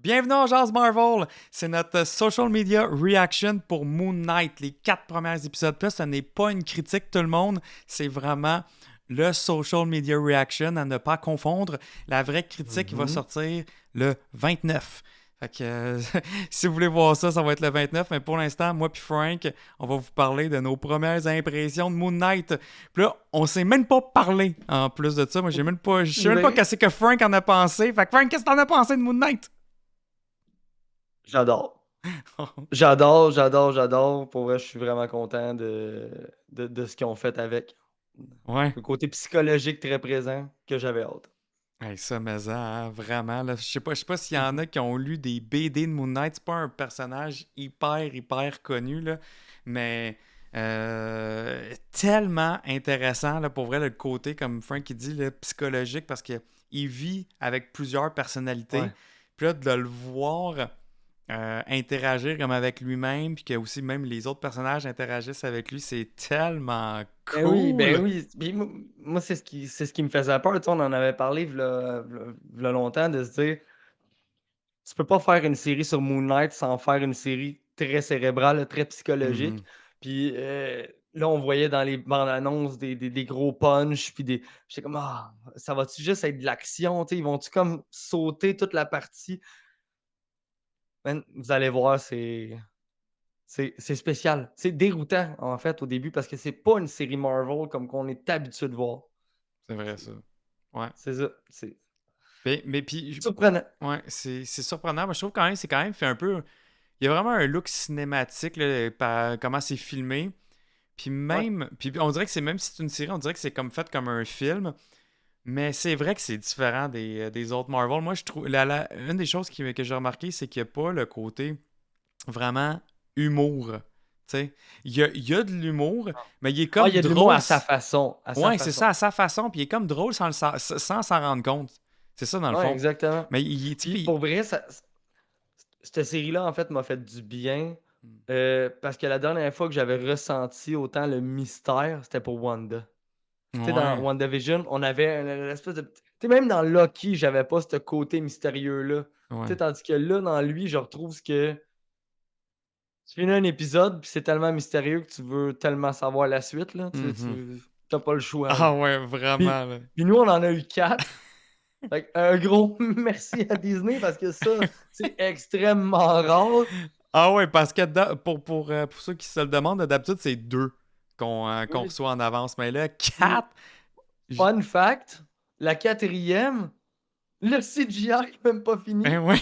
Bienvenue en Jazz Marvel! C'est notre social media reaction pour Moon Knight, les 4 premiers épisodes. Puis là, ce n'est pas une critique, tout le monde. C'est vraiment le social media reaction à ne pas confondre. La vraie critique va Mhm. sortir le 29. Fait que si vous voulez voir ça, ça va être le 29. Mais pour l'instant, moi puis Frank, on va vous parler de nos premières impressions de Moon Knight. Puis là, on s'est même pas parlé en plus de ça. Moi, je sais même pas Ben, qu'est-ce que Frank en a pensé. Fait que Frank, qu'est-ce que t'en as pensé de Moon Knight? j'adore. J'adore. Pour vrai, je suis vraiment content de ce qu'ils ont fait avec. Ouais. Le côté psychologique très présent que j'avais hâte. Hey, ça, mais ça, hein, vraiment. Là, je sais pas s'il y en Mhm. a qui ont lu des BD de Moon Knight. C'est pas un personnage hyper connu, là, mais tellement intéressant, là, pour vrai, le côté, comme Frank il dit, là, psychologique, parce qu'il vit avec plusieurs personnalités. Ouais. Puis là, de le voir interagir comme avec lui-même, puis que aussi même les autres personnages interagissent avec lui, c'est tellement Ben cool! oui. Puis moi, c'est ce qui me faisait peur. Tu sais, on en avait parlé v'là longtemps de se dire, tu peux pas faire une série sur Moon Knight sans faire une série très cérébrale, très psychologique. Mhm. Puis là, on voyait dans les bandes annonces des gros punchs, puis des. J'étais comme ah, ça va-tu juste être de l'action, tu sais, ils vont-tu comme sauter toute la partie? Man, vous allez voir, c'est spécial. C'est déroutant, en fait, au début, parce que c'est pas une série Marvel comme qu'on est habitué de voir. C'est vrai, C'est ça. Ouais. c'est ça, c'est Mais puis, surprenant. ouais, c'est surprenant. Mais je trouve quand même, c'est quand même fait un peu. Il y a vraiment un look cinématique, là, par comment c'est filmé. Puis Ouais. même. Puis on dirait que c'est même si c'est une série, on dirait que c'est comme fait comme un film. Mais c'est vrai que c'est différent des autres Marvel. Moi, je trouve. Une des choses que j'ai remarqué, c'est qu'il n'y a pas le côté vraiment humour. Tu sais, il y a de l'humour, mais il est Ah, il comme y a de l'humour drôle. à sa façon, à sa Ouais, c'est ça, façon. à sa façon. Puis il est comme drôle sans s'en rendre compte. C'est ça, dans le Ouais, fond. exactement. Mais il, tu sais, Puis puis- pour vrai, cette série-là, en fait, m'a fait du bien, parce que la dernière fois que j'avais ressenti autant le mystère, c'était pour Wanda. Tu sais, dans Ouais, WandaVision, on avait une espèce de tu sais, même dans Loki, j'avais pas ce côté mystérieux-là. Tu ouais. sais, tandis que là, dans lui, je retrouve ce que tu finis un épisode, puis c'est tellement mystérieux que tu veux tellement savoir la suite, là. Mhm. Tu pas le choix, là. Ah ouais, Puis vraiment, là. puis nous, on en a eu 4. Fait un gros merci à Disney parce que ça, c'est extrêmement rare. Ah ouais, parce que pour ceux qui se le demandent, d'habitude, c'est deux qu'on Oui. reçoit en avance. Mais là, Puis, quatre. j- fun fact, la quatrième, le CGI est même pas Ben fini. ouais.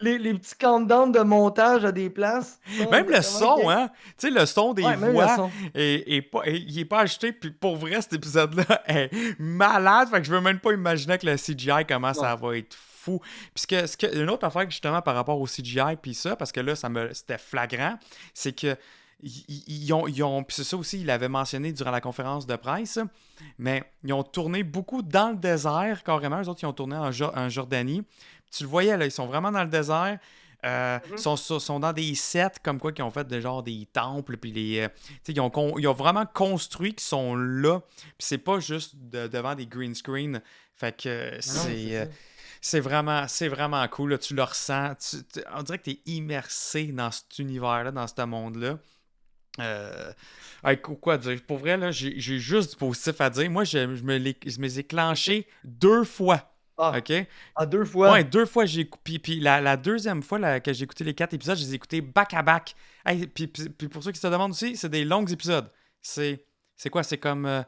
Les petits countdowns de montage à des places sont Même le exactement son, hein. Tu sais, le son des ouais, même le voix son. il est pas ajouté. Puis pour vrai, cet épisode-là est malade. Fait que je veux même pas imaginer que le CGI, comment Non. ça va être fou. Puis une autre affaire, justement, par rapport au CGI, puis ça, parce que là, c'était flagrant, c'est que puis c'est ça aussi, il avait mentionné durant la conférence de presse, mais ils ont tourné beaucoup dans le désert, carrément. Eux autres, ils ont tourné en Jordanie. Tu le voyais, là, ils sont vraiment dans le désert. Mhm. Sont dans des sets comme quoi qui ont fait genre des temples puis tu sais, ils ont vraiment construit qu'ils sont là puis c'est pas juste devant des green screen, fait que Non, c'est ça. c'est vraiment cool là. Tu le ressens, on dirait que tu es immersé dans cet univers là, dans ce monde là. Quoi dire, pour vrai là, j'ai juste du positif à dire. Moi, je me les ai clenchés 2 fois. Ah, OK? à 2 Ouais, fois. 2 fois j'ai écouté. Puis la deuxième fois que j'ai écouté les 4 épisodes, je les ai écoutés back à back. Hey, puis pour ceux qui se demandent aussi, c'est des longs épisodes. C'est c'est quoi? C'est comme.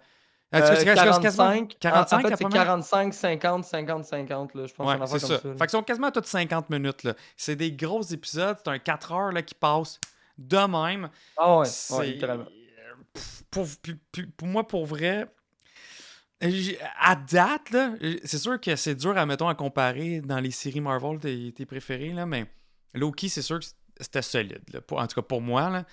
C'est quasiment 45, en 45 fait, la c'est première? 45, 50, 50, 50 là, je pense, Ouais, une c'est affaire comme ça. ça, là. Fait qu'ils sont quasiment tous 50 minutes. Là. C'est des gros épisodes. C'est un 4 heures là, qui passe de même. Ah ouais, C'est. littéralement. Pour moi, pour vrai, à date, là, c'est sûr que c'est dur, mettons, à comparer dans les séries Marvel, tes préférés, là, mais Loki, c'est sûr que c'était solide, là, en tout cas pour moi. Là.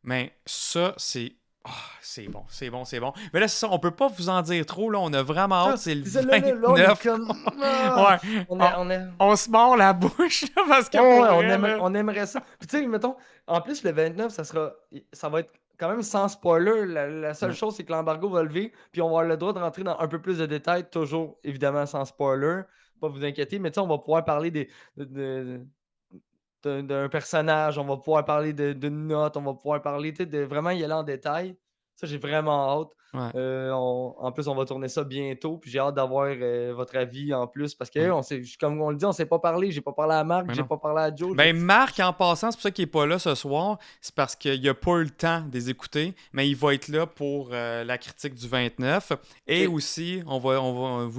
Mais ça, c'est. Ah, c'est bon, c'est bon, c'est bon. Mais là, c'est ça, on peut pas vous en dire trop, là. On a vraiment hâte, Ça, c'est le c'est ça, là, on est 29. comme ah! Ouais, On on, est on est on se mord la bouche, là, parce Ouais, que pour ouais, vrai, là. on aimerait ça. Puis tu sais, mettons, en plus, le 29, ça va être quand même sans spoiler. La seule Ouais. chose, c'est que l'embargo va lever, puis on va avoir le droit de rentrer dans un peu plus de détails, toujours évidemment sans spoiler. pas vous inquiéter, mais tu sais, on va pouvoir parler de d'un personnage, on va pouvoir parler d'une note, on va pouvoir parler, tu sais, de vraiment y aller en détail. Ça, j'ai vraiment hâte. Ouais, En plus, on va tourner ça bientôt, puis j'ai hâte d'avoir, votre avis en plus parce que ouais. on s'est comme on le dit, on s'est pas parlé. J'ai pas parlé à Marc, Mais j'ai non. pas parlé à Joe, Ben, Marc, en passant, c'est pour ça qu'il est pas là ce soir. C'est parce qu'il a pas eu le temps de les écouter, mais il va être là pour la critique du 29. Et OK. aussi, vous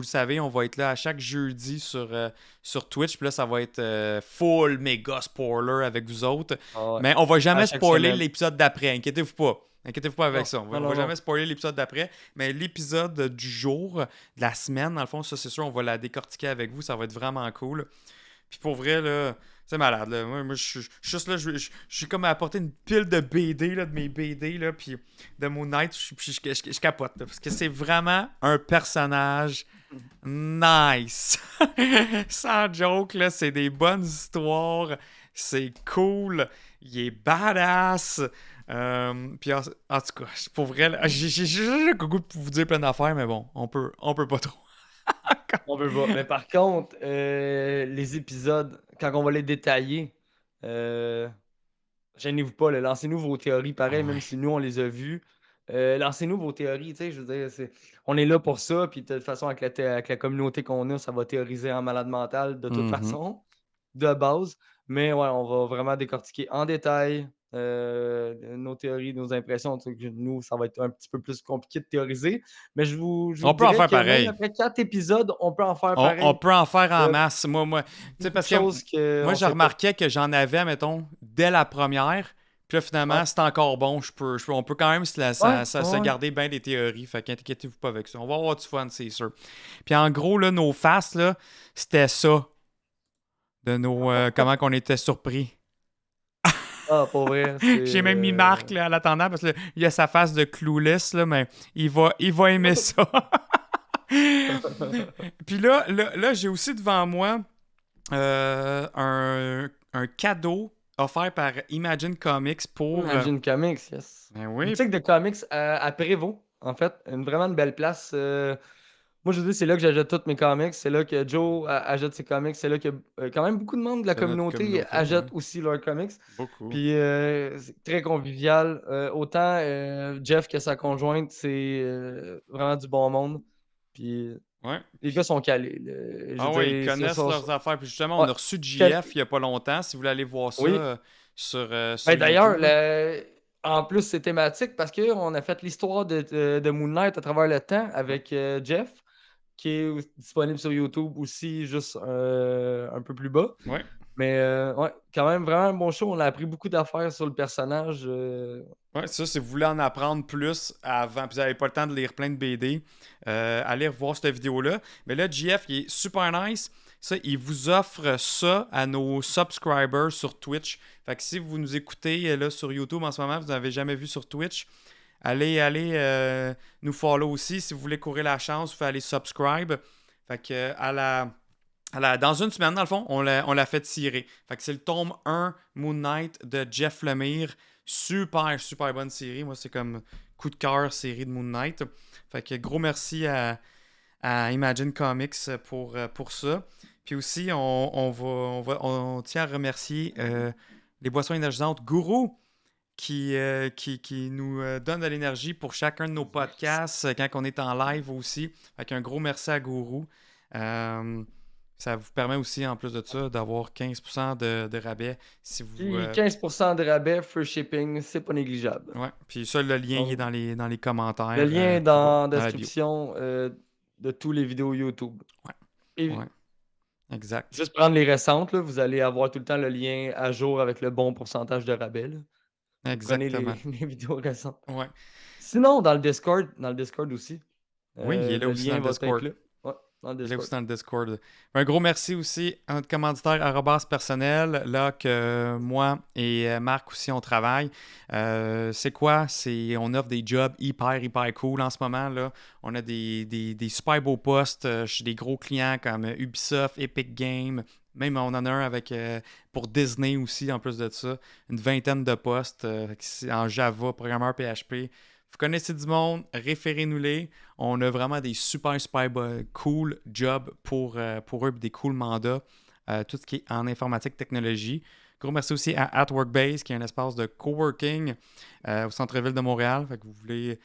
le savez, on va être là à chaque jeudi sur Twitch. Puis là, ça va être full méga spoiler avec vous autres. Ah ouais, Mais on va à jamais chaque spoiler semaine. l'épisode d'après. Inquiétez-vous pas. Inquiétez-vous pas avec Non, ça. non, On va non, non. jamais spoiler l'épisode d'après. Mais l'épisode du jour, de la semaine, dans le fond, ça, c'est sûr, on va la décortiquer avec vous. Ça va être vraiment cool. Puis pour vrai, là, c'est malade. Là. Moi, je suis juste là, je suis comme à apporter une pile de BD, là, de mes BD, là, puis de Moon Knight, puis je capote. Là, parce que c'est vraiment un personnage nice. Sans joke, là, c'est des bonnes histoires. C'est cool. Il est badass. Puis en tout cas, pour vrai, là, j'ai le goût de vous dire plein d'affaires, mais bon, on peut pas trop. On veut pas. Mais par contre, les épisodes, quand on va les détailler, heu, gênez-vous pas, là, lancez-nous vos théories pareil, même Ouais. si nous on les a vues. Lancez-nous vos théories, tu sais, je veux dire, on est là pour ça, puis de toute façon avec la communauté qu'on a, ça va théoriser en malade mental de toute Mhm. façon, de base. Mais ouais, on va vraiment décortiquer en détail, nos théories, nos impressions. Tu sais que nous, ça va être un petit peu plus compliqué de théoriser, mais je vous On peut en dirais faire que même pareil. après 4 épisodes, on peut en faire On pareil. peut en faire Il y en a masse. Tu sais, beaucoup de parce que choses moi, qu'on je sait pas. remarquais que j'en avais, mettons, dès la première. Puis là, Ouais. finalement, c'est encore bon. On peut quand même Ouais, se ouais, garder bien des théories. Fait qu'inquiétez-vous pas avec ça. On va avoir du fun, c'est sûr. Puis en gros, là, nos faces, là, c'était ça. De nos. Comment qu'on était surpris. ah, pour vrai, J'ai même mis Marc là, à l'attendant parce qu'il a sa face de clueless, là, mais il va aimer ça. Puis là, j'ai aussi devant moi un cadeau offert par Imagine Comics pour. Imagine Comics, yes. Ben oui, Boutique de comics à Prévost, en fait, vraiment une belle place, moi, je vous dis, c'est là que j'achète tous mes comics, c'est là que Joe achète ses comics, c'est là que, quand même beaucoup de membres de la de notre communauté communauté, ouais. achètent aussi leurs comics. Beaucoup. Puis, c'est très convivial, autant, Jeff que sa conjointe, c'est, vraiment du bon monde. Puis, Ouais. les gars sont calés, là, je Ah veux ouais, ils dire, c'est connaissent ça leurs affaires. Puis justement, on ouais, a reçu quel JF il y a pas longtemps. Si vous voulez aller voir ça oui. sur Ben, d'ailleurs, YouTube. Là. en plus, c'est thématique parce qu'on a fait l'histoire de Moon Knight à travers le temps Ouais. avec, Jeff, qui est disponible sur YouTube aussi, juste, un peu plus bas. Ouais. Mais, ouais, quand même vraiment un bon show. On a appris beaucoup d'affaires sur le personnage, Ouais, ça, si vous voulez en apprendre plus avant, puis vous n'avez pas le temps de lire plein de BD, allez revoir cette vidéo-là. Mais là, GF, il est super nice. Ça, il vous offre ça à nos subscribers sur Twitch. Fait que si vous nous écoutez là sur YouTube en ce moment, vous n'avez jamais vu sur Twitch, allez nous follow aussi. Si vous voulez courir la chance, vous pouvez aller subscribe. Fait que dans une semaine, dans le fond, on l'a fait tirer. Fait que c'est le tome 1 Moon Knight de Jeff Lemire. Super, super bonne série. Moi, c'est comme coup de cœur série de Moon Knight. Fait que gros merci à Imagine Comics pour ça. Puis aussi, on tient à remercier les boissons énergisantes Gourou qui nous donne de l'énergie pour chacun de nos podcasts quand on est en live aussi. Fait qu'un gros merci à Gourou. Euh, Ça vous permet aussi, en plus de ça, d'avoir 15% de rabais si vous. puis 15 de rabais, free shipping, c'est pas négligeable. Ouais. Puis ça, le lien il est Donc, dans les le commentaires lien est plus bas, dans la dans la bio. description, de tous les vidéos YouTube. Ouais, Et ouais, exact. juste prendre les récentes, là, vous allez avoir tout le temps le lien à jour avec le bon pourcentage de rabais, là. Prenez les Exactement. les vidéos récentes. Ouais. Sinon, dans le Discord aussi, Oui, il est là le aussi dans lien le va être Discord. là. Ouais, dans le Il est Discord. aussi dans le Discord. Un gros merci aussi à notre commanditaire Arrobas Personnel, là que moi et Marc aussi on travaille. C'est quoi? On offre des jobs hyper, hyper cool en ce moment. Là. On a des super beaux postes chez des gros clients comme Ubisoft, Epic Games. Même on en a un avec pour Disney aussi, en plus de ça. Une vingtaine de postes en Java, programmeur PHP. Vous connaissez du monde, référez-nous-les. On a vraiment des super, super cool jobs pour eux, puis des cool mandats. Tout ce qui est en informatique technologie. Gros merci aussi à At Workbase, qui est un espace de coworking au centre-ville de Montréal. Fait que vous voulez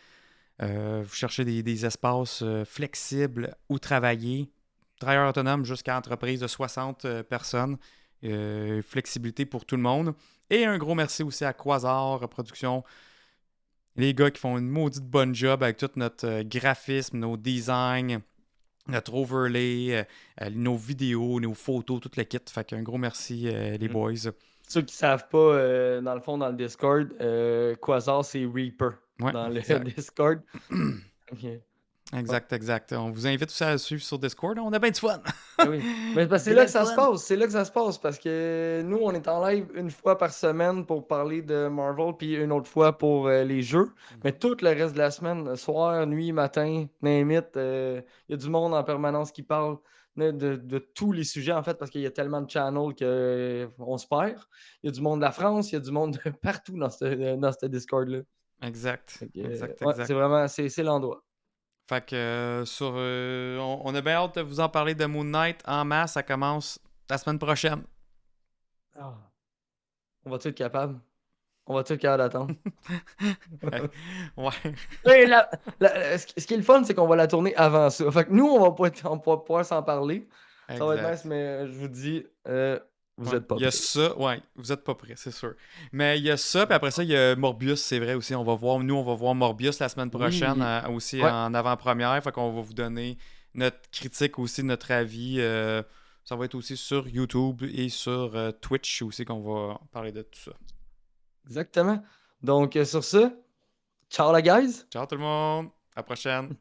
vous chercher des espaces flexibles où travailler. Travailleurs autonomes jusqu'à entreprise de 60 personnes. Flexibilité pour tout le monde. Et un gros merci aussi à Quasar Production. Les gars qui font une maudite bonne job avec tout notre graphisme, nos designs, notre overlay, nos vidéos, nos photos, tout le kit. Fait qu'un gros merci, les Mm. boys. Ceux qui savent pas, dans le fond, dans le Discord, Quasar, c'est Reaper Ouais, dans le exact. Discord. Ok. Ouais. Exact, exact. On vous invite aussi à le suivre sur Discord. On a bien du fun. Ah oui. Mais parce que c'est C'est là bien que le ça se fun. passe. C'est là que ça se passe. Parce que nous, on est en live une fois par semaine pour parler de Marvel, puis une autre fois pour les jeux. Mais tout le reste de la semaine, soir, nuit, matin, name it, il y a du monde en permanence qui parle de tous les sujets, en fait, parce qu'il y a tellement de channels qu'on se perd. Il y a du monde de la France, il y a du monde de partout dans ce Discord-là. Exact, Fait que, exact, ouais, c'est exact. vraiment, c'est l'endroit. Fait que on a bien hâte de vous en parler de Moon Knight en masse. Ça commence la semaine prochaine. Ah. On va-tu être capable? On va-tu être capable d'attendre? Ouais, Mais ce qui est le fun, c'est qu'on va la tourner avant ça. Fait que nous, on va pouvoir s'en parler. Ça va être nice, exact. mais je vous dis, vous Ouais. êtes pas Il y a prêts. ça, ouais, vous êtes pas prêts, c'est sûr. Mais il y a ça, puis après ça, il y a Morbius, c'est vrai aussi. On va voir Morbius la semaine prochaine, Oui. aussi Ouais, en avant-première. Fait qu'on va vous donner notre critique aussi, notre avis. Ça va être aussi sur YouTube et sur Twitch aussi qu'on va parler de tout ça. exactement. Donc, sur ce, ciao la guys! Ciao tout le monde, à la prochaine.